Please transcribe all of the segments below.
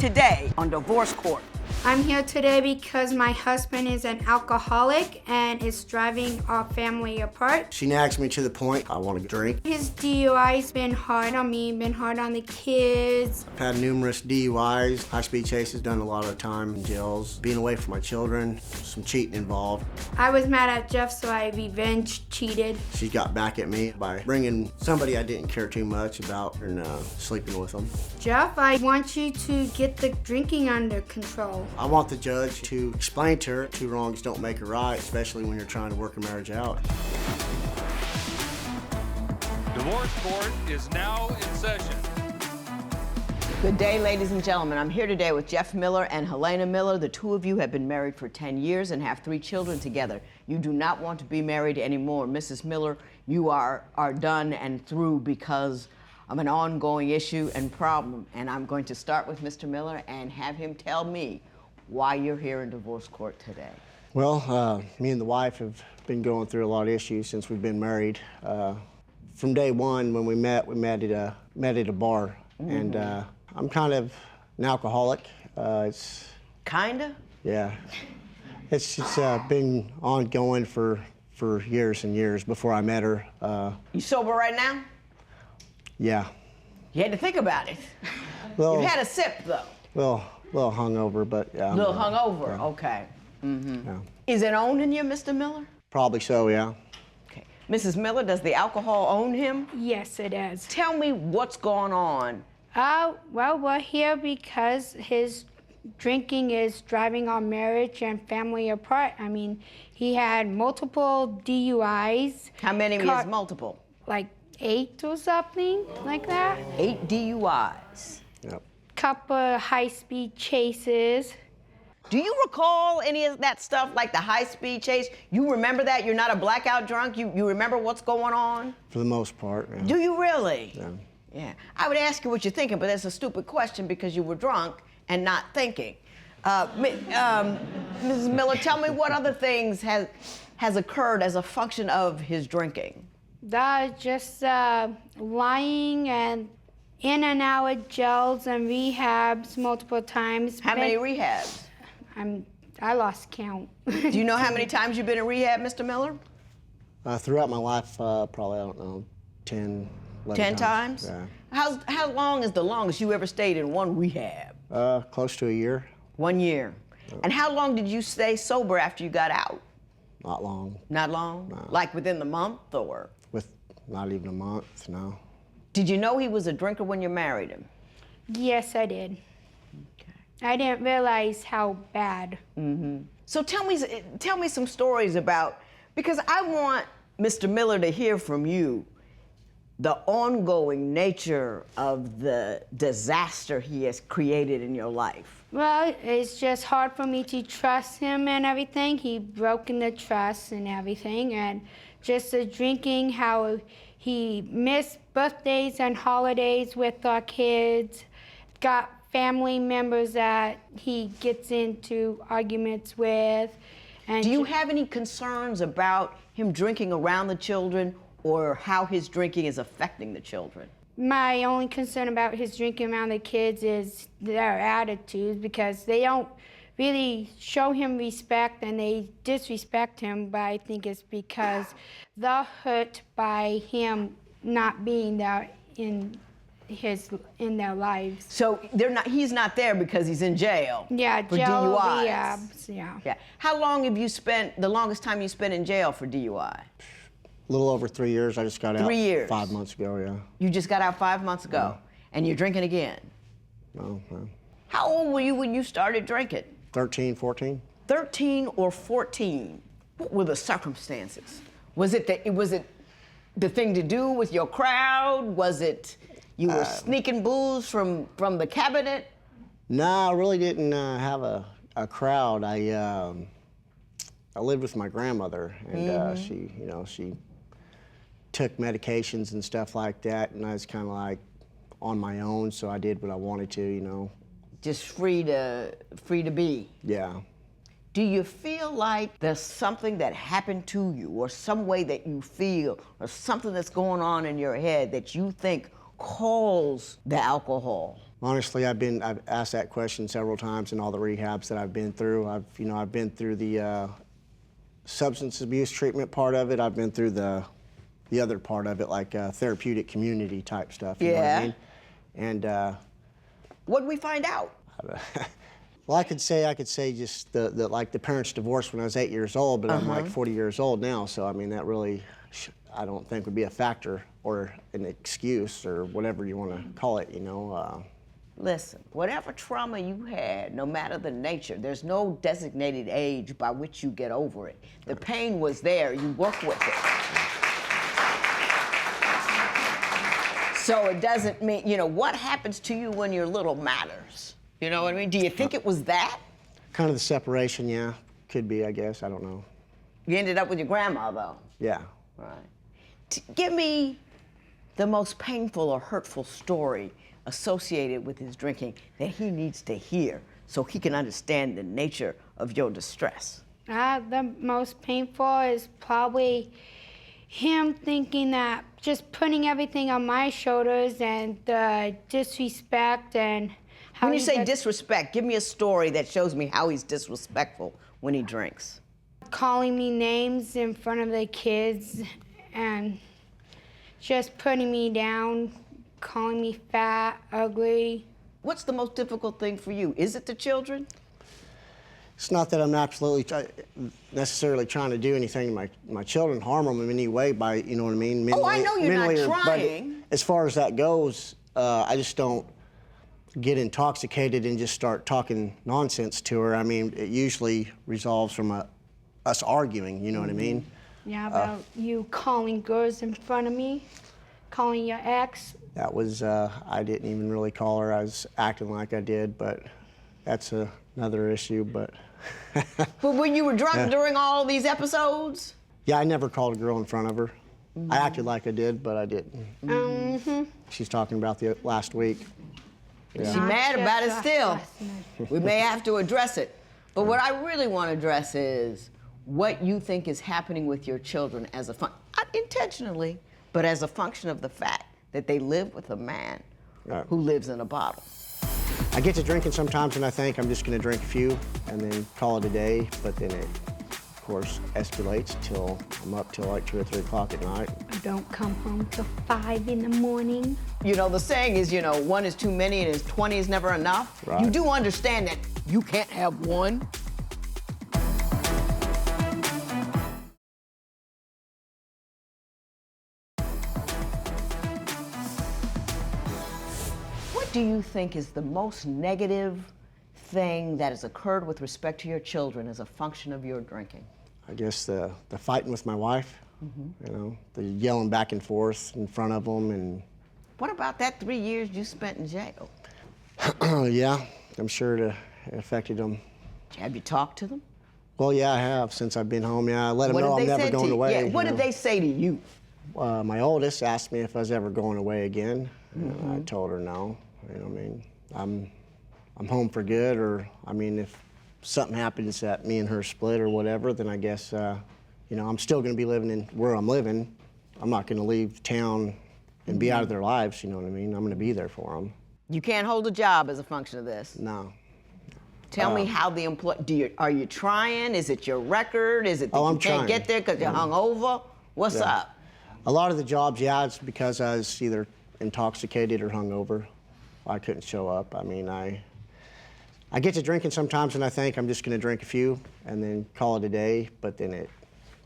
today on Divorce Court? I'm here today because my husband is an alcoholic and is driving our family apart. She nags me to the point I want to drink. His DUI's been hard on me, been hard on the kids. I've had numerous DUIs, high-speed chases, done a lot of time in jails, being away from my children, some cheating involved. I was mad at Jeff, so I revenge cheated. She got back at me by bringing somebody I didn't care too much about and sleeping with them. Jeff, I want you to get the drinking under control. I want the judge to explain to her 2 wrongs don't make a right, especially when you're trying to work a marriage out. Divorce Court is now in session. Good day, ladies and gentlemen. I'm here today with Jeff Miller and Helena Miller. The two of you have been married for 10 years and have 3 children together. You do not want to be married anymore. Mrs. Miller, you are done and through because of an ongoing issue and problem. And I'm going to start with Mr. Miller and have him tell me why you're here in divorce court today. Well, me and the wife have been going through a lot of issues since we've been married. From day one, when we met at a bar. Mm-hmm. And I'm kind of an alcoholic. It's kinda? Yeah. It's been ongoing for years and years before I met her. You sober right now? Yeah. You had to think about it. Well, you've had a sip, though. Well, a little hungover, but yeah. A little hungover, yeah. Okay. Mm-hmm. Yeah. Is it owning you, Mr. Miller? Probably so, yeah. Okay. Mrs. Miller, does the alcohol own him? Yes, it is. Tell me what's going on. Well, we're here because his drinking is driving our marriage and family apart. I mean, he had multiple DUIs. How many is multiple? Like 8 or something like that. 8 DUIs. Yep. Couple high-speed chases. Do you recall any of that stuff, like the high-speed chase? You remember that? You're not a blackout drunk? You remember what's going on? For the most part, yeah. Do you really? Yeah. Yeah. I would ask you what you're thinking, but that's a stupid question because you were drunk and not thinking. Mrs. Miller, tell me what other things has occurred as a function of his drinking? Just lying and in and out of jails and rehabs multiple times. How many rehabs? I lost count. Do you know how many times you've been in rehab, Mr. Miller? Throughout my life, probably, I don't know, 10, 11 times? Yeah. How long is the longest you ever stayed in one rehab? Close to a year. 1 year. And how long did you stay sober after you got out? Not long. Not long? No. Like within the month or? With not even a month, no. Did you know he was a drinker when you married him? Yes, I did. Okay. I didn't realize how bad. Mm-hmm. So tell me some stories about, because I want Mr. Miller to hear from you the ongoing nature of the disaster he has created in your life. Well, it's just hard for me to trust him and everything. He broken the trust and everything, and just the drinking, how he missed birthdays and holidays with our kids, got family members that he gets into arguments with. And do you have any concerns about him drinking around the children or how his drinking is affecting the children? My only concern about his drinking around the kids is their attitudes, because they don't really show him respect and they disrespect him, but I think it's because they're hurt by him not being there in their lives. So he's not there because he's in jail. Yeah, for jail, DUIs. rehabs, yeah. How long have you spent, the longest time you spent in jail for DUI? A little over 3 years. I just got out 3 years. 5 months ago, yeah. You just got out 5 months ago, Yeah. and you're drinking again. No. How old were you when you started drinking? 13, 14. 13 or 14. What were the circumstances? Was it the thing to do with your crowd? Was it you were sneaking booze from the cabinet? No, I really didn't have a crowd. I lived with my grandmother, and she took medications and stuff like that, and I was kind of like on my own, so I did what I wanted to, Just free to be. Yeah. Do you feel like there's something that happened to you, or some way that you feel, or something that's going on in your head that you think caused the alcohol? Honestly, I've asked that question several times in all the rehabs that I've been through. I've been through the substance abuse treatment part of it. I've been through the other part of it, like therapeutic community type stuff. You know what I mean? And What did we find out? well, I could say just like the parents divorced when I was 8 years old, but I'm like 40 years old now. So I mean, that really, I don't think would be a factor or an excuse or whatever you want to call it. You know. Listen, whatever trauma you had, no matter the nature, there's no designated age by which you get over it. The pain was there, you work with it. So it doesn't mean, you know, what happens to you when you're little matters. You know what I mean? Do you think it was that? Kind of the separation, yeah. Could be, I guess. I don't know. You ended up with your grandma, though. Yeah. Right. Give me the most painful or hurtful story associated with his drinking that he needs to hear so he can understand the nature of your distress. The most painful is probably him thinking that just putting everything on my shoulders and the disrespect and how When you he say gets- disrespect, give me a story that shows me how he's disrespectful when he drinks. calling me names in front of the kids and just putting me down, calling me fat, ugly. What's the most difficult thing for you? Is it the children? It's not that I'm absolutely necessarily trying to do anything to my children, harm them in any way by, you know what I mean? Oh, I know you're not mentally trying. But as far as that goes, I just don't get intoxicated and just start talking nonsense to her. I mean, it usually resolves from us arguing, you know what I mean? Yeah, about you calling girls in front of me, calling your ex. That was, I didn't even really call her. I was acting like I did, but that's another issue, but. But when you were drunk during all these episodes? Yeah, I never called a girl in front of her. I acted like I did, but I didn't. She's talking about the last week. Yeah. She's mad about it just still. last night. We may have to address it. But what I really want to address is what you think is happening with your children as a not intentionally, but as a function of the fact that they live with a man Right. who lives in a bottle. I get to drinking sometimes and I think I'm just gonna drink a few and then call it a day, but then it, of course, escalates till I'm up till like 2 or 3 o'clock at night. I don't come home till 5 in the morning. You know, the saying is, you know, 1 is too many and 20 is never enough. Right. You do understand that you can't have one. What do you think is the most negative thing that has occurred with respect to your children as a function of your drinking? I guess the fighting with my wife, you know, the yelling back and forth in front of them and. What about that 3 years you spent in jail? Yeah, I'm sure it affected them. Have you talked to them? Well, yeah, I have since I've been home. Yeah, I let them What know did I'm they never say to going you? away. Yeah, you what did know. they say to you? My oldest asked me if I was ever going away again. I told her no. You know, I mean, I'm home for good, or I mean, if something happens that me and her split or whatever, then I guess, you know, I'm still going to be living in where I'm living. I'm not going to leave town and be out of their lives. You know what I mean? I'm going to be there for them. You can't hold a job as a function of this. No. Tell me how the are you trying? Is it your record? Is it that Oh, you I'm can't trying. get there because you're hungover? What's Yeah. up? A lot of the jobs, yeah, it's because I was either intoxicated or hungover. I couldn't show up. I mean, I get to drinking sometimes and I think I'm just going to drink a few and then call it a day, but then it,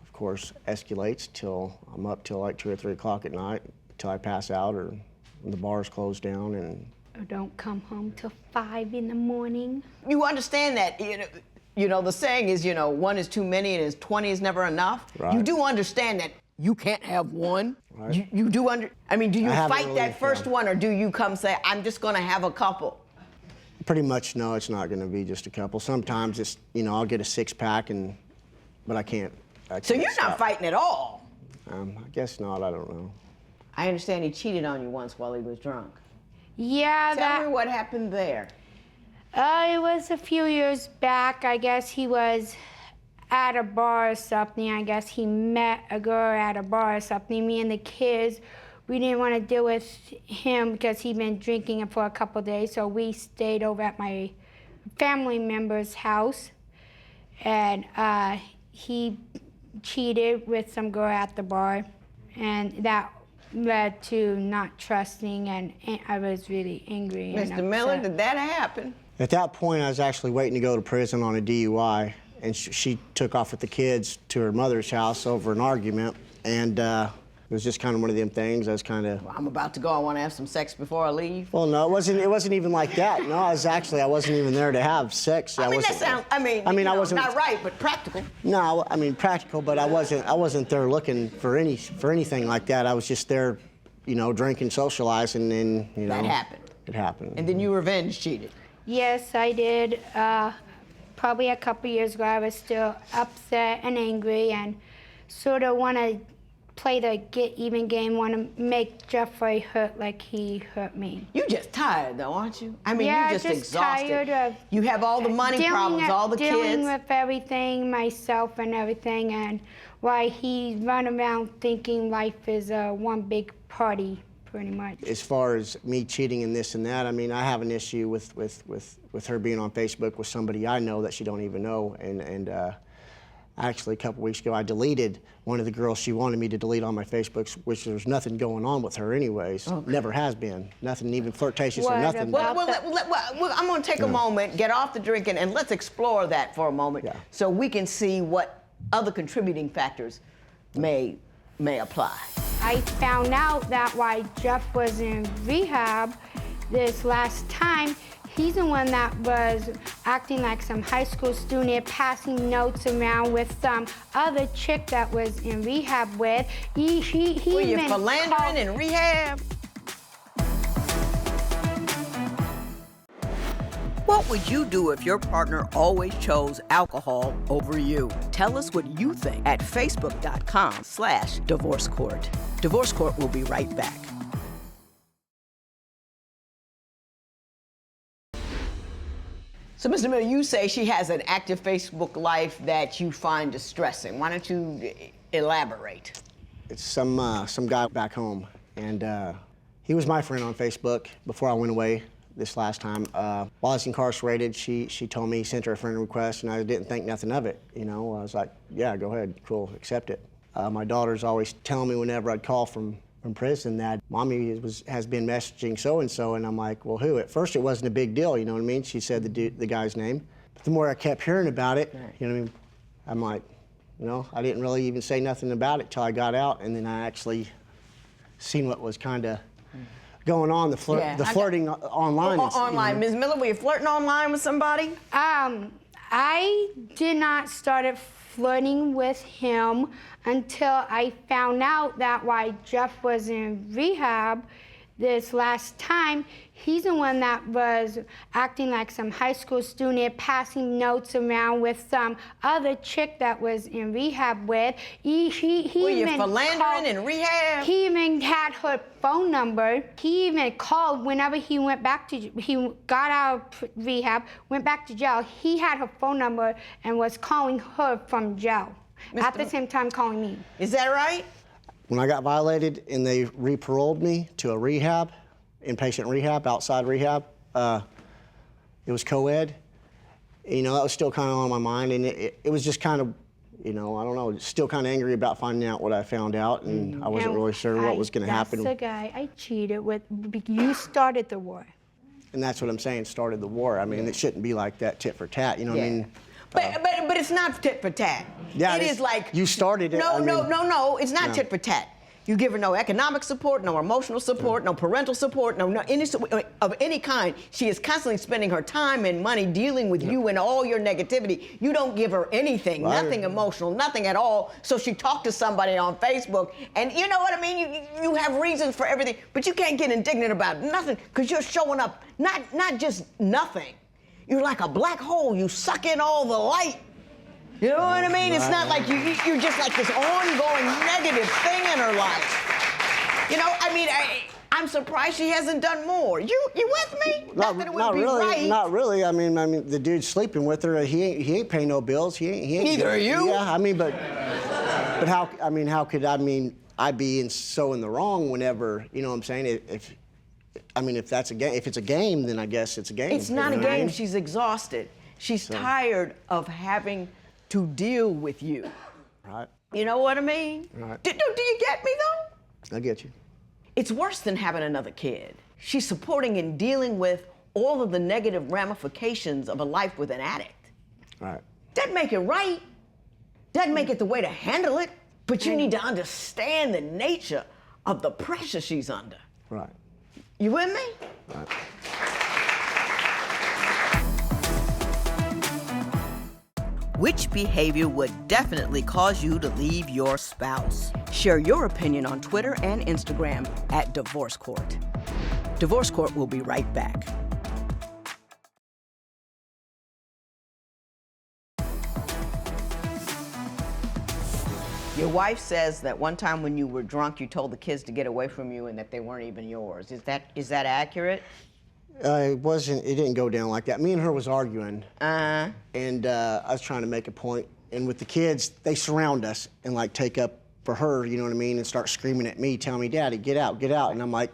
of course, escalates till I'm up till like 2 or 3 o'clock at night, till I pass out or when the bars close down. And I don't come home till 5 in the morning. You understand that, you know, the saying is, you know, 1 is too many and 20 is never enough. Right. You do understand that you can't have one. Right. You do I mean, do you I haven't fight really, that first yeah. one or do you come say, I'm just going to have a couple? pretty much, no, it's not going to be just a couple. Sometimes it's, you know, I'll get a 6-pack but I can't. So you're stop. not fighting at all? I guess not, I don't know. I understand he cheated on you once while he was drunk. Yeah, Tell me what happened there. It was a few years back. I guess he was at a bar or something. I guess he met a girl at a bar or something. Me and the kids we didn't want to deal with him because he'd been drinking for a couple days, so we stayed over at my family member's house, and he cheated with some girl at the bar, and that led to not trusting, and I was really angry. Mr. Miller, did that happen? At that point, I was actually waiting to go to prison on a DUI, and she took off with the kids to her mother's house over an argument, and it was just kind of one of them things. I was kind of. Well, I'm about to go. I want to have some sex before I leave. Well, no, it wasn't even like that. No, I wasn't even there to have sex. I mean, that sounds. I mean, I wasn't. Not right, but practical. No, I mean practical, but I wasn't there looking for anything like that. I was just there, drinking, socializing, and That happened. It happened. And then you revenge cheated. Yes, I did. Probably a couple years ago, I was still upset and angry, and sort of want to play the get-even game, want to make Jeffrey hurt like he hurt me. You're just tired, though, aren't you? I mean, Yeah, you're just exhausted. tired of you have all the money problems, all the dealing kids. with everything, myself and everything, and why he run around thinking life is one big party, pretty much. As far as me cheating and this and that, I mean, I have an issue with her being on Facebook with somebody I know that she don't even know, and actually, a couple weeks ago, I deleted one of the girls she wanted me to delete on my Facebook, which there's nothing going on with her anyways. Okay. Never has been. Nothing even flirtatious or nothing. Well, I'm going to take a moment, get off the drinking, and let's explore that for a moment so we can see what other contributing factors may apply. I found out that while Jeff was in rehab this last time, he's the one that was acting like some high school student, passing notes around with some other chick that was in rehab with. Were you philandering in rehab? What would you do if your partner always chose alcohol over you? Tell us what you think at facebook.com/Divorce Court. Divorce Court will be right back. So, Mr. Miller, you say she has an active Facebook life that you find distressing. Why don't you elaborate? It's some guy back home, and he was my friend on Facebook before I went away this last time. While I was incarcerated, she told me, sent her a friend request, and I didn't think nothing of it. I was like, yeah, go ahead, cool, accept it. My daughter's always telling me whenever I'd call from prison that Mommy has been messaging so-and-so, and I'm like, well, who? At first it wasn't a big deal, you know what I mean? She said the guy's name. But the more I kept hearing about it, you know what I mean? I'm like, I didn't really even say nothing about it till I got out, and then I actually seen what was kind of going on, the flirting online. Online. Ms. Miller, were you flirting online with somebody? I did not start flirting with him until I found out that while Jeff was in rehab this last time, he's the one that was acting like some high school student, passing notes around with some other chick that was in rehab with. Were you philandering in rehab? He even had her phone number. He even called whenever he got out of rehab, went back to jail. He had her phone number and was calling her from jail. At the same time calling me. Is that right? When I got violated and they re-paroled me to a rehab, inpatient rehab, outside rehab, it was co-ed. That was still kind of on my mind, and it was just kind of, I don't know, still kind of angry about finding out what I found out, and I wasn't really sure what was going to happen. That's the guy I cheated with. You started the war. And that's what I'm saying, started the war. I mean, it shouldn't be like that, tit for tat, you know what I mean? But it's not tit for tat. Yeah, it is like you started it. No. It's not tit for tat. You give her no economic support, no emotional support, no parental support, no any of any kind. She is constantly spending her time and money dealing with you and all your negativity. You don't give her anything, nothing emotional, nothing at all. So she talked to somebody on Facebook, and you know what I mean. You have reasons for everything, but you can't get indignant about nothing because you're showing up not just nothing. You're like a black hole. You suck in all the light. You know what I mean? It's not like you're just like this ongoing negative thing in her life. I'm surprised she hasn't done more. You with me? Not that it would be right. Not really. I mean, the dude's sleeping with her. He ain't paying no bills. He ain't. Neither are you. Yeah, but how? How could I'd be so in the wrong whenever, you know what I'm saying? If that's a game, if it's a game, then I guess it's a game. It's not you a know what I game. mean? She's exhausted. She's tired of having to deal with you. Right. You know what I mean? Right. Do you get me, though? I get you. It's worse than having another kid. She's supporting and dealing with all of the negative ramifications of a life with an addict. Right. Doesn't make it right. Doesn't make it the way to handle it. But you need to understand the nature of the pressure she's under. Right. You with me? Right. Which behavior would definitely cause you to leave your spouse? Share your opinion on Twitter and Instagram at Divorce Court. Divorce Court will be right back. Your wife says that one time when you were drunk, you told the kids to get away from you and that they weren't even yours. Is that accurate? It didn't go down like that. Me and her was arguing. Uh-huh. And I was trying to make a point. And with the kids, they surround us and like take up for her, you know what I mean, and start screaming at me, telling me, Daddy, get out, get out. And I'm like,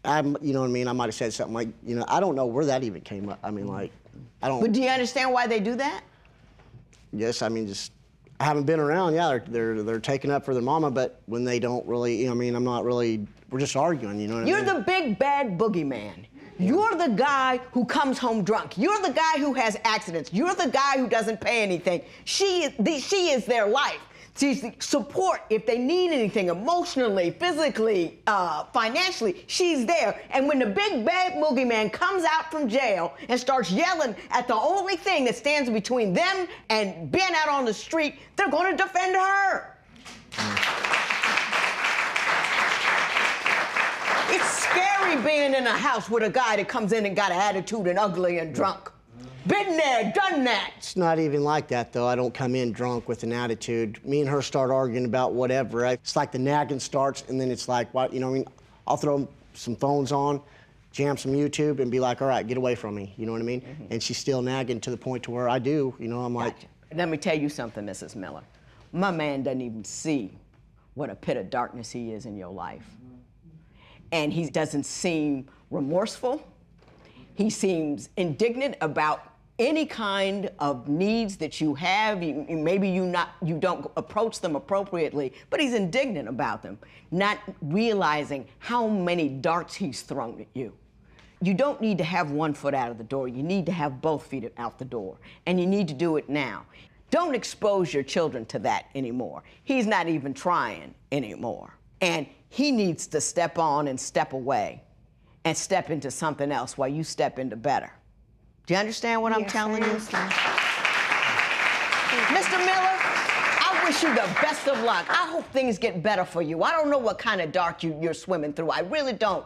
you know what I mean? I might have said something like, you know, I don't know where that even came up. I mean, like, I don't. But do you understand why they do that? Yes, I mean, just, I haven't been around. Yeah, they're taking up for their mama, but when they don't really, you know what I mean, I'm not really, we're just arguing, you know what I mean? You're the big bad boogeyman. You're the guy who comes home drunk. You're the guy who has accidents. You're the guy who doesn't pay anything. She is their life. She's the support if they need anything emotionally, physically, financially. She's there. And when the big bad boogeyman comes out from jail and starts yelling at the only thing that stands between them and being out on the street, they're going to defend her. It's scary being in a house with a guy that comes in and got an attitude and ugly and drunk. Been there, done that. It's not even like that, though. I don't come in drunk with an attitude. Me and her start arguing about whatever. It's like the nagging starts, and then it's like, what, you know what I mean? I'll throw some phones on, jam some YouTube, and be like, all right, get away from me. You know what I mean? Mm-hmm. And she's still nagging to the point to where I do. You know, I'm like. Gotcha. Let me tell you something, Mrs. Miller. My man doesn't even see what a pit of darkness he is in your life. And he doesn't seem remorseful. He seems indignant about any kind of needs that you have. Maybe you don't approach them appropriately, but he's indignant about them, not realizing how many darts he's thrown at you. You don't need to have one foot out of the door. You need to have both feet out the door, and you need to do it now. Don't expose your children to that anymore. He's not even trying anymore. And he needs to step on and step away and step into something else while you step into better. Do you understand what I'm telling you? Mr. Miller, I wish you the best of luck. I hope things get better for you. I don't know what kind of dark you're swimming through. I really don't.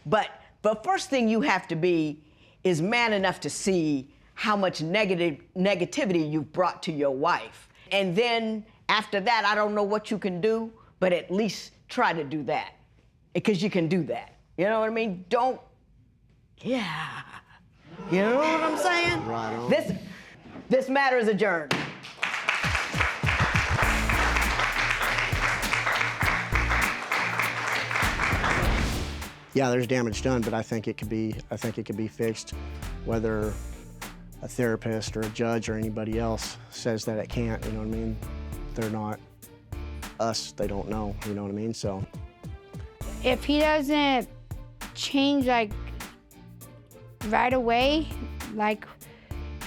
But the first thing you have to be is man enough to see how much negativity you've brought to your wife. And then after that, I don't know what you can do, but at least try to do that. Because you can do that. You know what I mean? Yeah. You know what I'm saying? Right on. This matter is adjourned. Yeah, there's damage done, but I think it could be fixed, whether a therapist or a judge or anybody else says that it can't, you know what I mean? They're not us, they don't know, you know what I mean? So if he doesn't change like right away, like,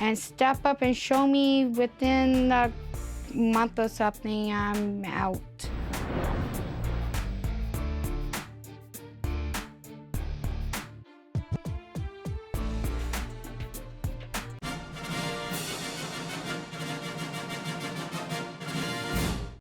and step up and show me within a month or something, I'm out.